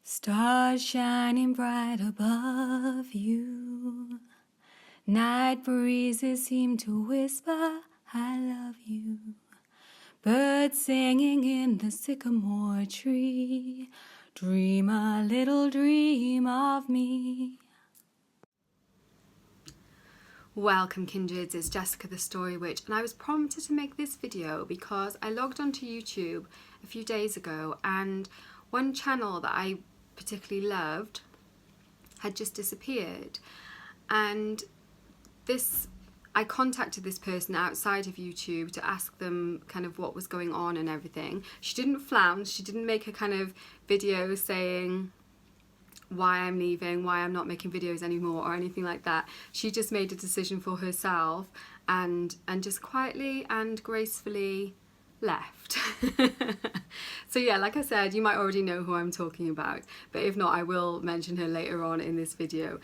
Stars shining bright above you. Night breezes seem to whisper, I love you. Birds singing in the sycamore tree. Dream a little dream of me. Welcome kindreds, it's Jessica the Story Witch, and I was prompted to make this video because I logged onto YouTube a few days ago and one channel that I particularly loved had just disappeared, and I contacted this person outside of YouTube to ask them kind of what was going on and everything. She didn't flounce, she didn't make a kind of video saying why I'm leaving, why I'm not making videos anymore or anything like that. She just made a decision for herself and just quietly and gracefully left. So yeah, like I said, you might already know who I'm talking about, but if not, I will mention her later on in this video.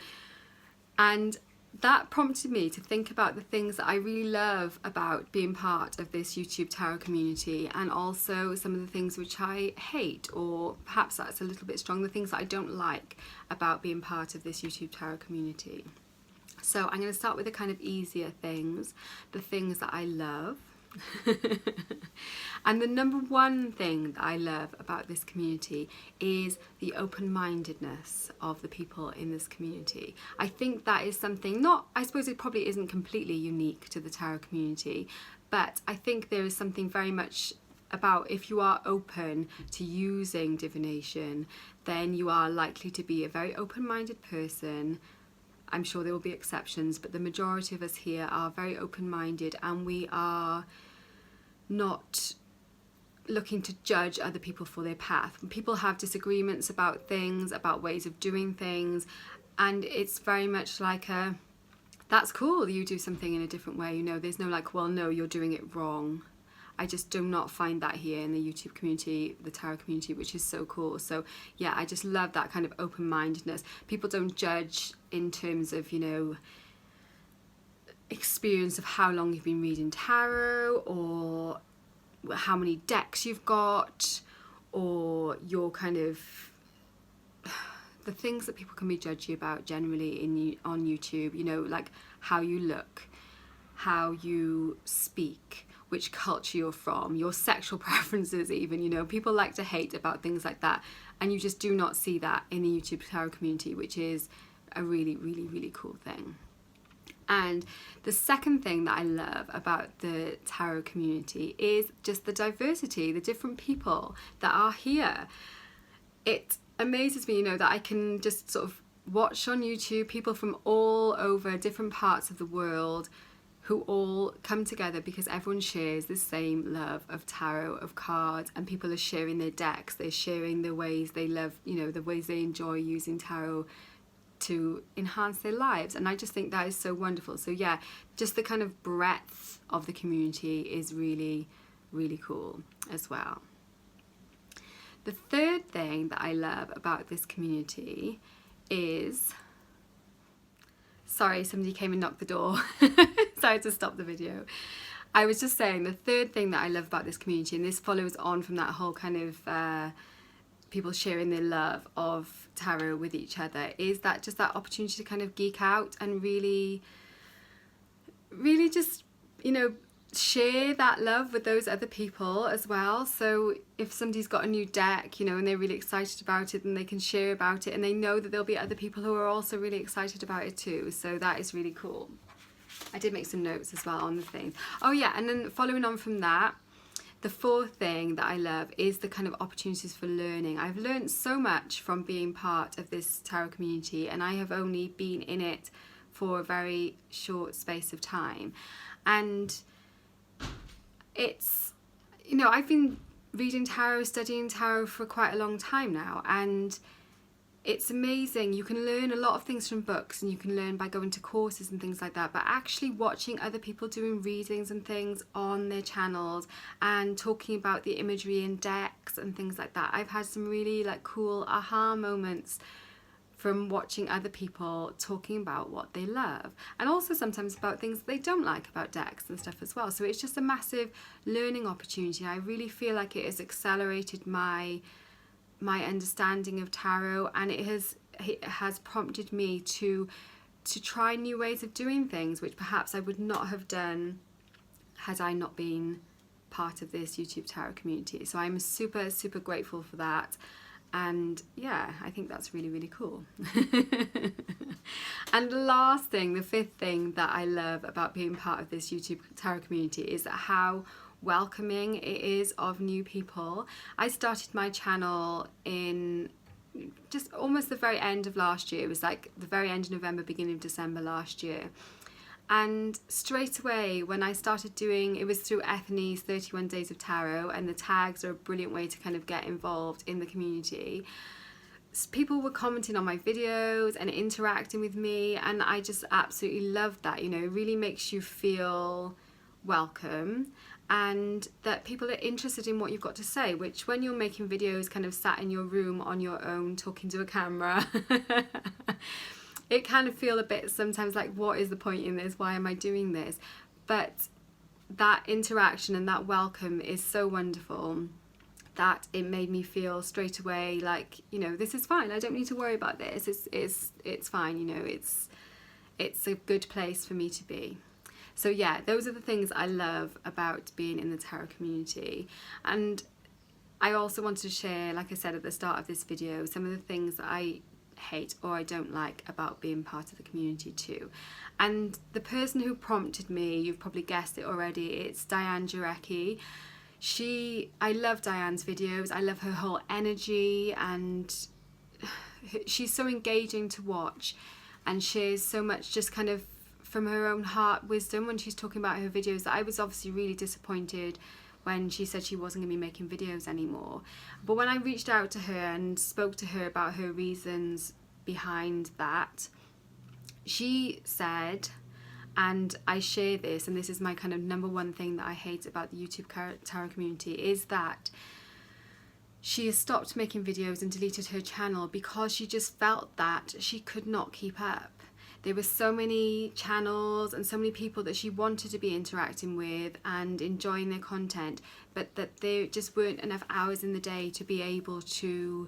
And that prompted me to think about the things that I really love about being part of this YouTube tarot community, and also some of the things which I hate, or perhaps that's a little bit strong, the things that I don't like about being part of this YouTube tarot community. So I'm going to start with the kind of easier things, the things that I love. And the number one thing that I love about this community is the open-mindedness of the people in this community. I think that is something I suppose it probably isn't completely unique to the tarot community, but I think there is something very much about, if you are open to using divination, then you are likely to be a very open-minded person. I'm sure there will be exceptions, but the majority of us here are very open-minded, and we are not looking to judge other people for their path. People have disagreements about things, about ways of doing things, and it's very much like that's cool, you do something in a different way, you know, there's no like, well, no, you're doing it wrong. I just do not find that here in the YouTube community, the tarot community, which is so cool. So yeah, I just love that kind of open-mindedness. People don't judge in terms of, you know, experience of how long you've been reading tarot, or how many decks you've got, or your kind of the things that people can be judgy about generally on YouTube, you know, like how you look, how you speak, which culture you're from, your sexual preferences even, you know, people like to hate about things like that, and you just do not see that in the YouTube tarot community, which is a really, really, really cool thing. And the second thing that I love about the tarot community is just the diversity, the different people that are here. It amazes me, you know, that I can just sort of watch on YouTube people from all over different parts of the world who all come together because everyone shares the same love of tarot, of cards, and people are sharing their decks, they're sharing the ways they love, you know, the ways they enjoy using tarot to enhance their lives, and I just think that is so wonderful. So yeah, just the kind of breadth of the community is really, really cool as well. The third thing that I love about this community is, sorry, somebody came and knocked the door. So I had to stop the video. I was just saying the third thing that I love about this community, and this follows on from that whole kind of people sharing their love of tarot with each other, is that just that opportunity to kind of geek out and really just, you know, share that love with those other people as well. So if somebody's got a new deck, you know, and they're really excited about it, then they can share about it, and they know that there'll be other people who are also really excited about it too. So that is really cool. I did make some notes as well on the things. Oh yeah, and then following on from that, the fourth thing that I love is the kind of opportunities for learning. I've learned so much from being part of this tarot community, and I have only been in it for a very short space of time. And it's, you know, I've been reading tarot, studying tarot for quite a long time now, and it's amazing. You can learn a lot of things from books, and you can learn by going to courses and things like that, but actually watching other people doing readings and things on their channels and talking about the imagery in decks and things like that, I've had some really like cool aha moments from watching other people talking about what they love, and also sometimes about things they don't like about decks and stuff as well. So it's just a massive learning opportunity. I really feel like it has accelerated my my understanding of tarot, and it has prompted me to try new ways of doing things, which perhaps I would not have done had I not been part of this YouTube tarot community. So I'm super, super grateful for that. And yeah, I think that's really, really cool. And the last thing, the fifth thing that I love about being part of this YouTube tarot community is how welcoming it is of new people. I started my channel in just almost the very end of last year. It was like the very end of November, beginning of December last year. And straight away when I started doing, it was through Ethany's 31 Days of Tarot, and the tags are a brilliant way to kind of get involved in the community. People were commenting on my videos and interacting with me, and I just absolutely loved that. You know, it really makes you feel welcome and that people are interested in what you've got to say, which when you're making videos kind of sat in your room on your own talking to a camera, it kind of feel a bit sometimes like, what is the point in this? Why am I doing this? But that interaction and that welcome is so wonderful that it made me feel straight away like, you know, this is fine. I don't need to worry about this. It's fine. You know, it's a good place for me to be. So yeah, those are the things I love about being in the tarot community. And I also wanted to share, like I said at the start of this video, some of the things that I hate or I don't like about being part of the community too. And the person who prompted me, you've probably guessed it already, it's Diane Jarecki. I love Diane's videos. I love her whole energy, and she's so engaging to watch and shares so much just kind of from her own heart wisdom when she's talking about her videos. I was obviously really disappointed when she said she wasn't going to be making videos anymore. But when I reached out to her and spoke to her about her reasons behind that, she said, and I share this, and this is my kind of number one thing that I hate about the YouTube tarot community, is that she has stopped making videos and deleted her channel because she just felt that she could not keep up. There were so many channels and so many people that she wanted to be interacting with and enjoying their content, but that there just weren't enough hours in the day to be able to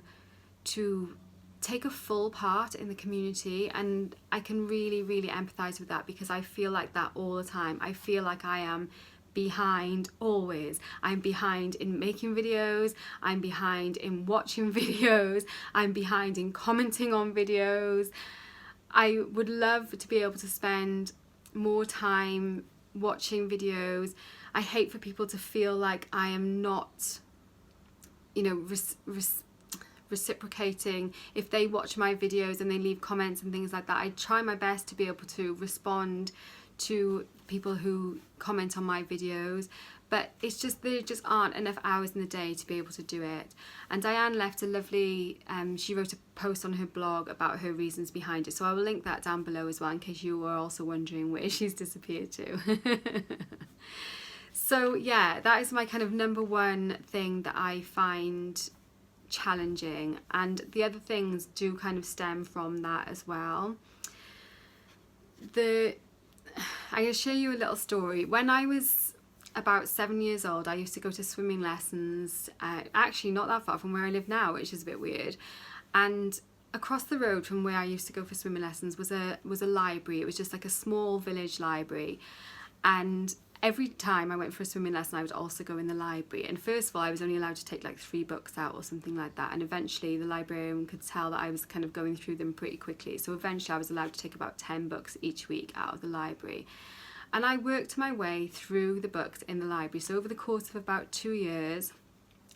take a full part in the community. And I can really, really empathize with that, because I feel like that all the time. I feel like I am behind always. I'm behind in making videos, I'm behind in watching videos, I'm behind in commenting on videos. I would love to be able to spend more time watching videos. I hate for people to feel like I am not, you know, reciprocating if they watch my videos and they leave comments and things like that. I try my best to be able to respond to people who comment on my videos, but it's just, there just aren't enough hours in the day to be able to do it. And Diane left a lovely, she wrote a post on her blog about her reasons behind it, so I will link that down below as well in case you were also wondering where she's disappeared to. So yeah, that is my kind of number one thing that I find challenging, and the other things do kind of stem from that as well. I'm going to share you a little story. When I was about 7 years old, I used to go to swimming lessons, actually not that far from where I live now, which is a bit weird. And across the road from where I used to go for swimming lessons was a library. It was just like a small village library. And every time I went for a swimming lesson, I would also go in the library. And first of all, I was only allowed to take like 3 books out or something like that. And eventually the librarian could tell that I was kind of going through them pretty quickly. So eventually I was allowed to take about 10 books each week out of the library. And I worked my way through the books in the library. So over the course of about 2 years,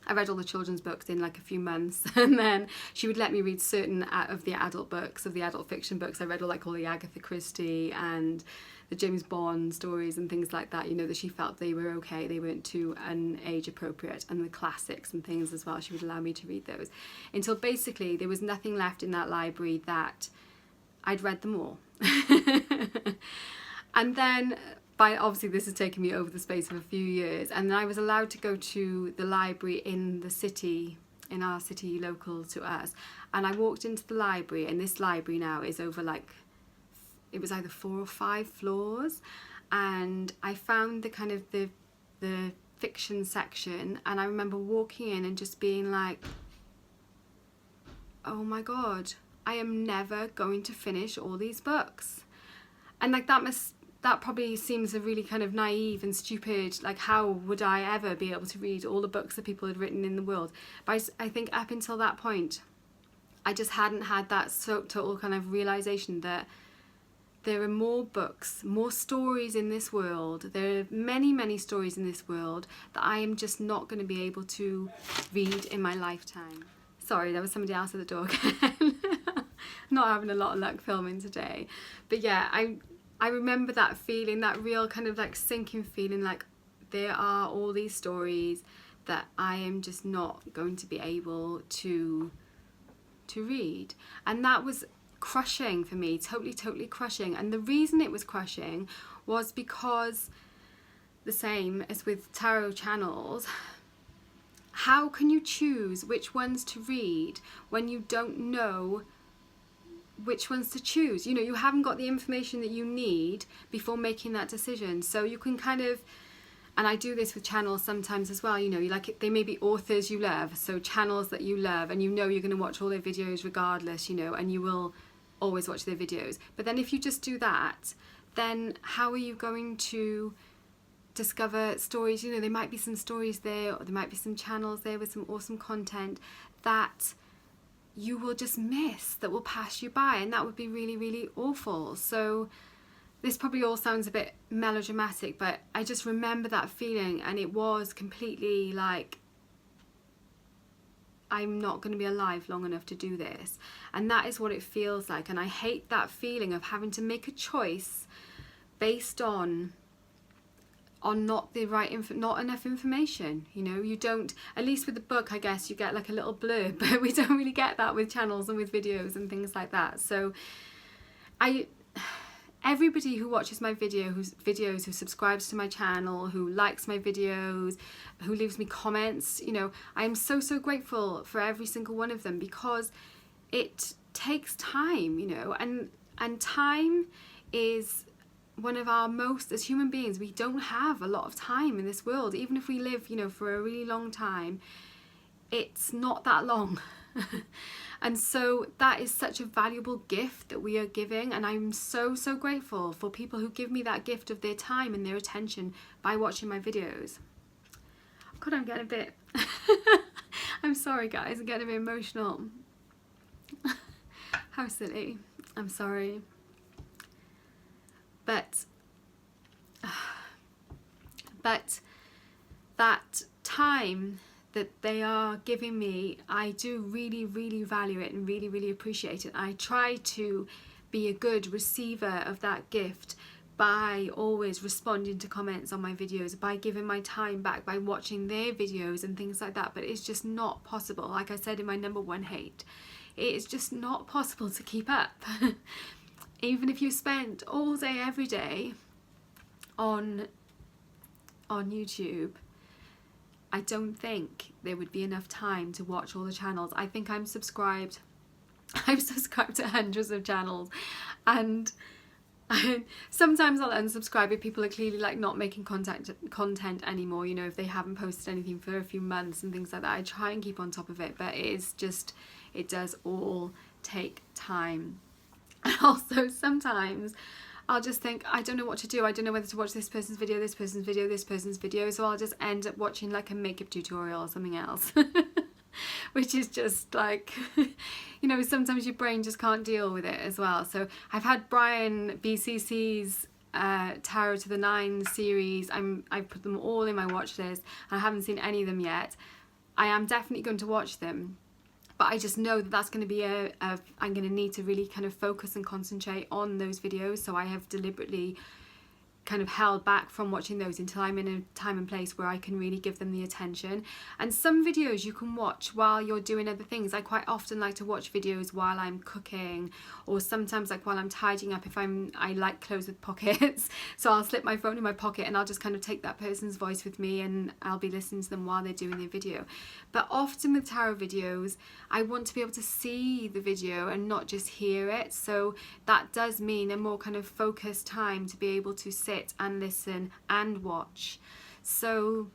I read all the children's books in like a few months, and then she would let me read certain of the adult books, of the adult fiction books. I read all the Agatha Christie and the James Bond stories and things like that, you know, that she felt they were okay, they weren't too age appropriate, and the classics and things as well. She would allow me to read those until basically there was nothing left in that library that I'd read them all. And then, obviously this has taken me over the space of a few years, and then I was allowed to go to the library in the city, in our city local to us, and I walked into the library, and this library now is over it was either 4 or 5 floors, and I found the kind of the fiction section, and I remember walking in and just being like, oh my God, I am never going to finish all these books. And like that probably seems a really kind of naive and stupid, like how would I ever be able to read all the books that people had written in the world? But I think up until that point, I just hadn't had that total kind of realization that there are more books, more stories in this world. There are many, many stories in this world that I am just not going to be able to read in my lifetime. Sorry, there was somebody else at the door again. Not having a lot of luck filming today. But yeah, I remember that feeling, that real kind of like sinking feeling, like there are all these stories that I am just not going to be able to read. And that was crushing for me, totally crushing. And the reason it was crushing was because, the same as with tarot channels, how can you choose which ones to read when you don't know which ones to choose? You know, you haven't got the information that you need before making that decision. So you can kind of, and I do this with channels sometimes as well, you know, you like, they may be authors you love, so channels that you love, and you know you're going to watch all their videos regardless, you know, and you will always watch their videos. But then if you just do that, then how are you going to discover stories? You know, there might be some stories there, or there might be some channels there with some awesome content that you will just miss, that will pass you by, and that would be really, really awful. So this probably all sounds a bit melodramatic, but I just remember that feeling, and it was completely like, I'm not going to be alive long enough to do this. And that is what it feels like. And I hate that feeling of having to make a choice based on not the right not enough information. You know, you don't, at least with the book, I guess you get like a little blurb, but we don't really get that with channels and with videos and things like that. So everybody who watches my videos, who subscribes to my channel, who likes my videos, who leaves me comments, you know, I am so grateful for every single one of them, because it takes time, you know, and time is one of our most, as human beings, we don't have a lot of time in this world. Even if we live, you know, for a really long time, it's not that long. And so that is such a valuable gift that we are giving, and I'm so grateful for people who give me that gift of their time and their attention by watching my videos. God, I'm getting a bit I'm sorry guys, I'm getting a bit emotional. How silly. I'm sorry. But that time that they are giving me, I do really value it and really appreciate it. I try to be a good receiver of that gift by always responding to comments on my videos, by giving my time back, by watching their videos and things like that. But it's just not possible. Like I said in my #1 hate, it is just not possible to keep up. Even if you spent all day every day on YouTube, I don't think there would be enough time to watch all the channels. I think I'm subscribed to hundreds of channels, and sometimes I'll unsubscribe if people are clearly like not making content anymore, you know, if they haven't posted anything for a few months and things like that. I try and keep on top of it, but it does all take time. And also sometimes I'll just think, I don't know what to do. I don't know whether to watch this person's video, this person's video, this person's video. So I'll just end up watching like a makeup tutorial or something else. Which is just like, you know, sometimes your brain just can't deal with it as well. So I've had Brian BCC's Tarot to the 9 series. I've put them all in my watch list. I haven't seen any of them yet. I am definitely going to watch them. But I just know that that's going to be I'm going to need to really kind of focus and concentrate on those videos. So I have deliberately kind of held back from watching those until I'm in a time and place where I can really give them the attention. And some videos you can watch while you're doing other things. I quite often like to watch videos while I'm cooking, or sometimes like while I'm tidying up, if I like clothes with pockets. So I'll slip my phone in my pocket and I'll just kind of take that person's voice with me, and I'll be listening to them while they're doing their video. But often with tarot videos, I want to be able to see the video and not just hear it. So that does mean a more kind of focused time to be able to sit and listen and watch. So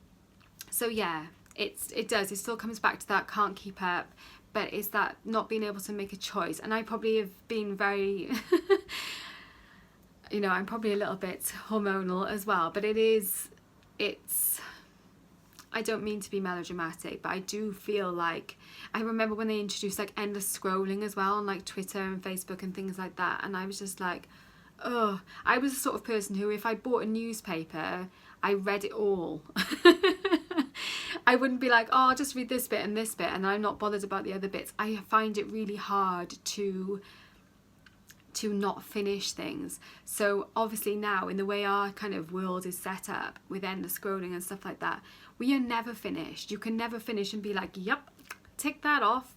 yeah, it still comes back to that, can't keep up. but it's that not being able to make a choice. And I probably have been very you know, I'm probably a little bit hormonal as well, but it's I don't mean to be melodramatic, but I do feel like, I remember when they introduced like endless scrolling as well on like Twitter and Facebook and things like that, and I was just like, oh, I was the sort of person who, if I bought a newspaper, I read it all. I wouldn't be like, oh, I'll just read this bit and this bit, and I'm not bothered about the other bits. I find it really hard to not finish things. So obviously now, in the way our kind of world is set up with endless scrolling and stuff like that, we are never finished. You can never finish and be like, yep, tick that off.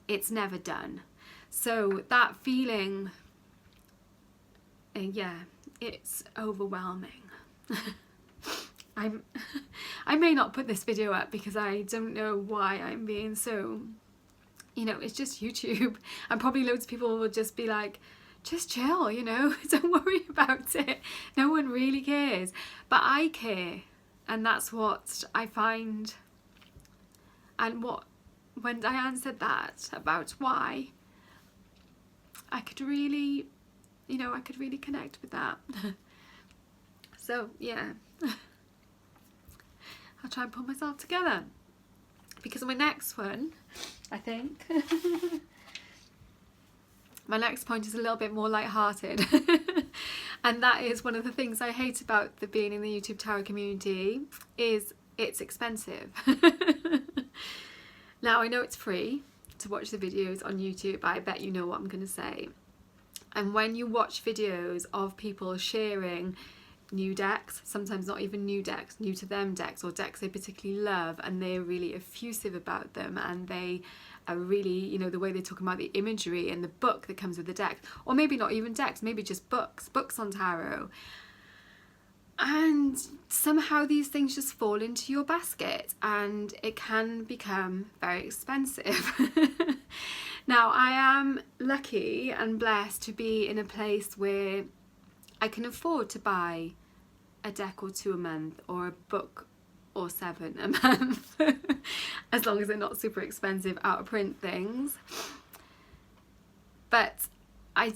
It's never done. So that feeling, yeah, it's overwhelming. I may not put this video up because I don't know why I'm being so, you know, it's just YouTube, and probably loads of people will just be like, just chill, you know, don't worry about it. No one really cares. But I care, and that's what I find. And when Diane said that about why, I could really, you know, I could really connect with that. So yeah, I'll try and pull myself together, because my next one, I think, my next point is a little bit more light-hearted. And that is one of the things I hate about being in the YouTube tarot community, is it's expensive. Now, I know it's free to watch the videos on YouTube, but I bet you know what I'm going to say. And when you watch videos of people sharing new decks, sometimes not even new decks, new to them decks, or decks they particularly love, and they're really effusive about them, and they are really, you know, the way they talk about the imagery and the book that comes with the deck, or maybe not even decks, maybe just books on tarot, and somehow these things just fall into your basket, and it can become very expensive. Now, I am lucky and blessed to be in a place where I can afford to buy a deck or two a month, or a book or 7 a month, as long as they're not super expensive out of print things. But I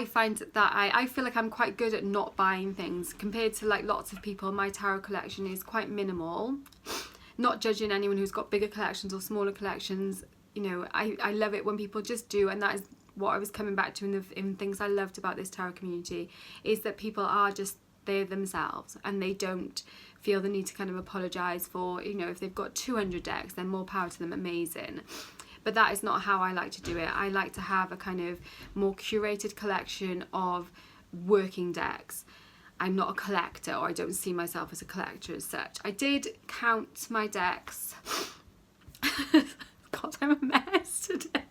find that I feel like I'm quite good at not buying things compared to like lots of people. My tarot collection is quite minimal. Not judging anyone who's got bigger collections or smaller collections, you know, I love it when people just do, and that is what I was coming back to in things I loved about this tarot community, is that people are just, they're themselves, and they don't feel the need to kind of apologise for, you know, if they've got 200 decks, then more power to them, amazing. But that is not how I like to do it. I like to have a kind of more curated collection of working decks. I'm not a collector, or I don't see myself as a collector as such. I did count my decks. God, I'm a mess today.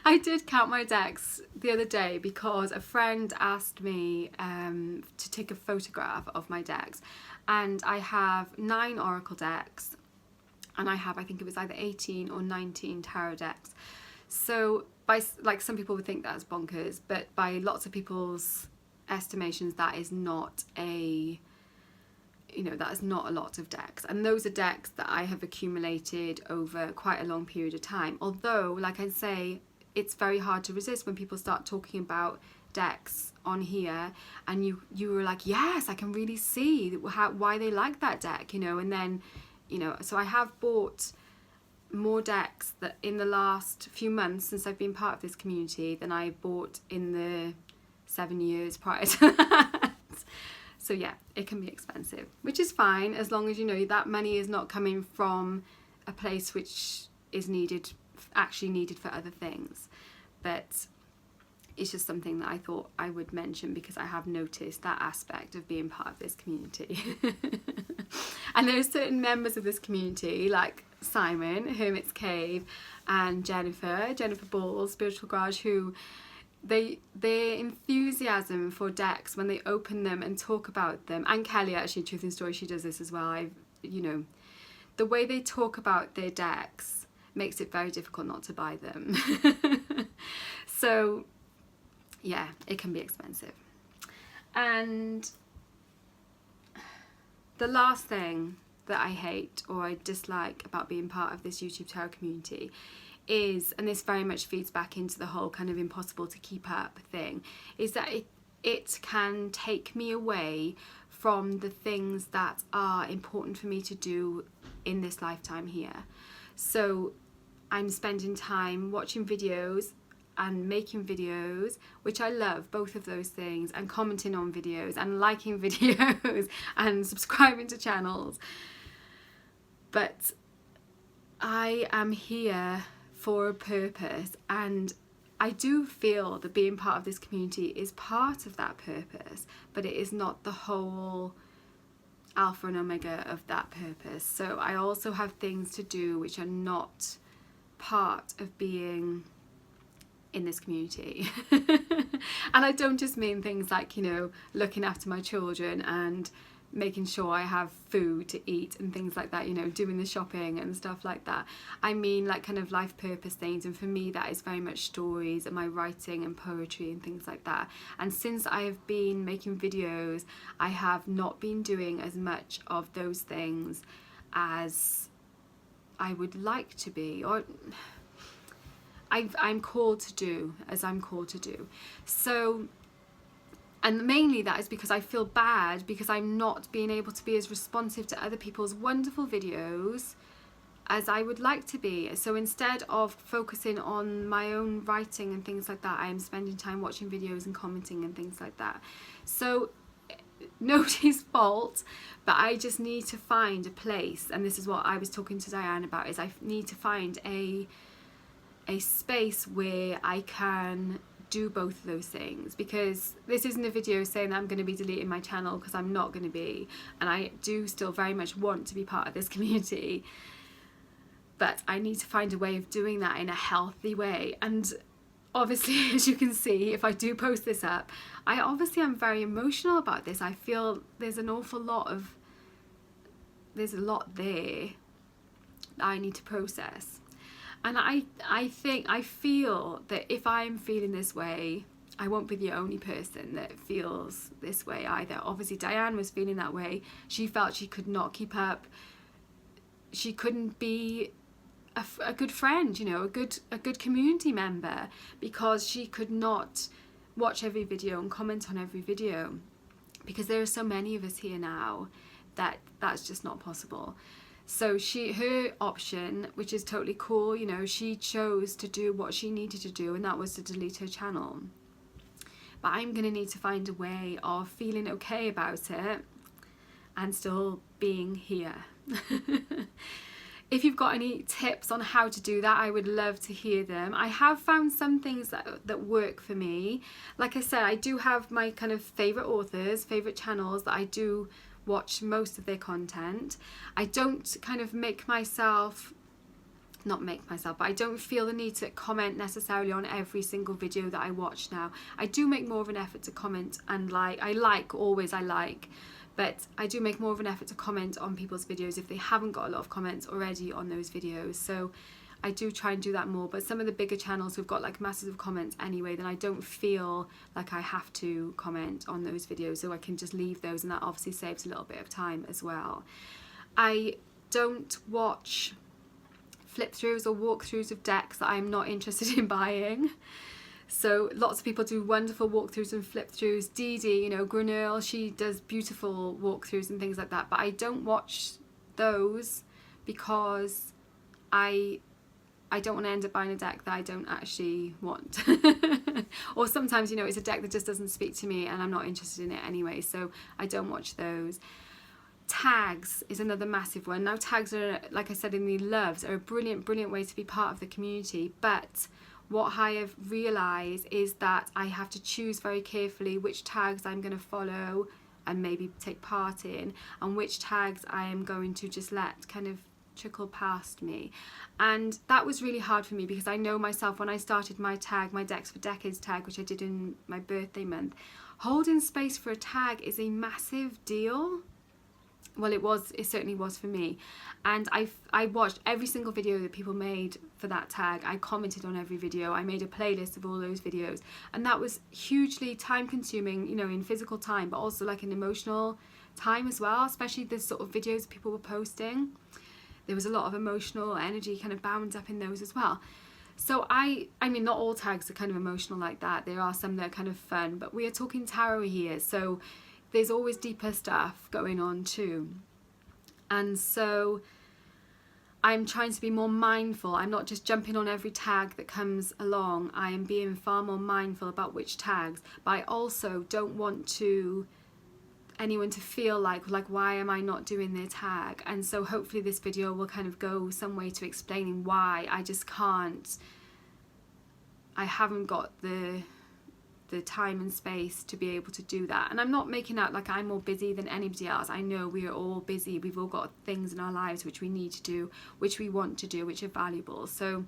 I did count my decks the other day because a friend asked me to take a photograph of my decks, and I have 9 oracle decks, and I have, I think it was either 18 or 19 tarot decks. So by, like, some people would think that's bonkers, but by lots of people's estimations, that is not a, you know, that is not a lot of decks. And those are decks that I have accumulated over quite a long period of time. Although, like I say, it's very hard to resist when people start talking about decks on here, and you were like, yes, I can really see why they like that deck, you know. And then, you know, so I have bought more decks that in the last few months since I've been part of this community than I bought in the 7 years prior to that. So yeah, it can be expensive, which is fine, as long as you know that money is not coming from a place which is actually needed for other things. But it's just something that I thought I would mention, because I have noticed that aspect of being part of this community. And there are certain members of this community, like Simon, Hermit's Cave, and Jennifer Ball, Spiritual Garage, who their enthusiasm for decks when they open them and talk about them, and Kelly, actually, Truth in Story, she does this as well. You know, the way they talk about their decks makes it very difficult not to buy them. So yeah, it can be expensive. And the last thing that I hate or I dislike about being part of this YouTube tarot community is, and this very much feeds back into the whole kind of impossible to keep up thing, is that it can take me away from the things that are important for me to do in this lifetime here. So I'm spending time watching videos and making videos, which I love, both of those things, and commenting on videos and liking videos and subscribing to channels. But I am here for a purpose, and I do feel that being part of this community is part of that purpose, but it is not the whole alpha and omega of that purpose. So I also have things to do which are not part of being in this community. And I don't just mean things like, you know, looking after my children and making sure I have food to eat and things like that, you know, doing the shopping and stuff like that. I mean like kind of life purpose things, and for me that is very much stories and my writing and poetry and things like that. And since I have been making videos, I have not been doing as much of those things as I would like to be, or I'm called to do, as I'm called to do. So, and mainly that is because I feel bad because I'm not being able to be as responsive to other people's wonderful videos as I would like to be. So instead of focusing on my own writing and things like that, I am spending time watching videos and commenting and things like that. So nobody's fault, but I just need to find a place, and this is what I was talking to Diane about, is I need to find a space where I can do both of those things, because this isn't a video saying that I'm going to be deleting my channel, because I'm not going to be, and I do still very much want to be part of this community, but I need to find a way of doing that in a healthy way. And obviously, as you can see, if I do post this up, I'm very emotional about this. I feel there's a lot there that I need to process. And I feel that if I'm feeling this way, I won't be the only person that feels this way either. Obviously, Diane was feeling that way. She felt she could not keep up. She couldn't be a good friend, you know, a good community member, because she could not watch every video and comment on every video, because there are so many of us here now that that's just not possible. So her option, which is totally cool, you know, she chose to do what she needed to do, and that was to delete her channel. But I'm going to need to find a way of feeling okay about it and still being here. If you've got any tips on how to do that, I would love to hear them. I have found some things that work for me. Like I said, I do have my kind of favourite authors, favourite channels that I do watch most of their content. I don't kind of but I don't feel the need to comment necessarily on every single video that I watch now. I do make more of an effort to comment and like, but I do make more of an effort to comment on people's videos if they haven't got a lot of comments already on those videos. So I do try and do that more. But some of the bigger channels who've got like masses of comments anyway, then I don't feel like I have to comment on those videos, so I can just leave those, and that obviously saves a little bit of time as well. I don't watch flip throughs or walkthroughs of decks that I'm not interested in buying. So lots of people do wonderful walkthroughs and flip throughs. Dee Dee, you know, Grenelle, she does beautiful walkthroughs and things like that, but I don't watch those because I don't want to end up buying a deck that I don't actually want. Or sometimes, you know, it's a deck that just doesn't speak to me and I'm not interested in it anyway, so I don't watch those. Tags is another massive one. Now tags are, like I said in the loves, are a brilliant way to be part of the community, but what I have realised is that I have to choose very carefully which tags I'm going to follow and maybe take part in, and which tags I am going to just let kind of trickle past me. And that was really hard for me, because I know myself, when I started my tag, my Decks for Decades tag, which I did in my birthday month, holding space for a tag is a massive deal. Well, it certainly was for me. And I watched every single video that people made for that tag. I commented on every video. I made a playlist of all those videos, and that was hugely time consuming, you know, in physical time, but also like an emotional time as well, especially the sort of videos people were posting. There was a lot of emotional energy kind of bound up in those as well. So I mean, not all tags are kind of emotional like that. There are some that are kind of fun, but we are talking tarot here, so there's always deeper stuff going on too. And so I'm trying to be more mindful. I'm not just jumping on every tag that comes along. I am being far more mindful about which tags, but I also don't want anyone to feel like why am I not doing their tag? And so hopefully this video will kind of go some way to explaining why I just can't. I haven't got the time and space to be able to do that. And I'm not making out like I'm more busy than anybody else. I know we are all busy. We've all got things in our lives which we need to do, which we want to do, which are valuable. So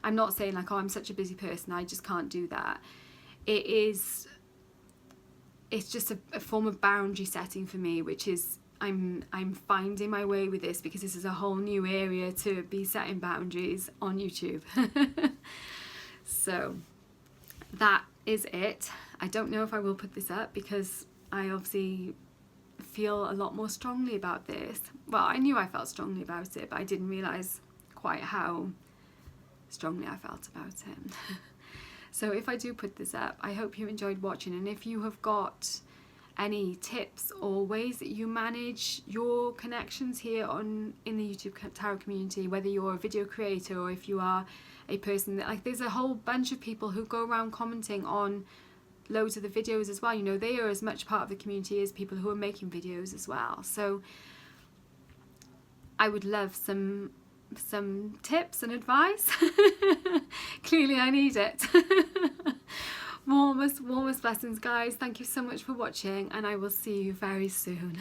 I'm not saying like, oh, I'm such a busy person, I just can't do that. It's just a form of boundary setting for me, which is I'm finding my way with this, because this is a whole new area to be setting boundaries on YouTube. So that is it. I don't know if I will put this up, because I obviously feel a lot more strongly about this. Well, I knew I felt strongly about it, but I didn't realise quite how strongly I felt about it. So if I do put this up, I hope you enjoyed watching, and if you have got any tips or ways that you manage your connections here in the YouTube tarot community, whether you're a video creator or if you are a person that, like, there's a whole bunch of people who go around commenting on loads of the videos as well. You know, they are as much part of the community as people who are making videos as well. So I would love some tips and advice. Clearly I need it. warmest blessings, guys. Thank you so much for watching, and I will see you very soon.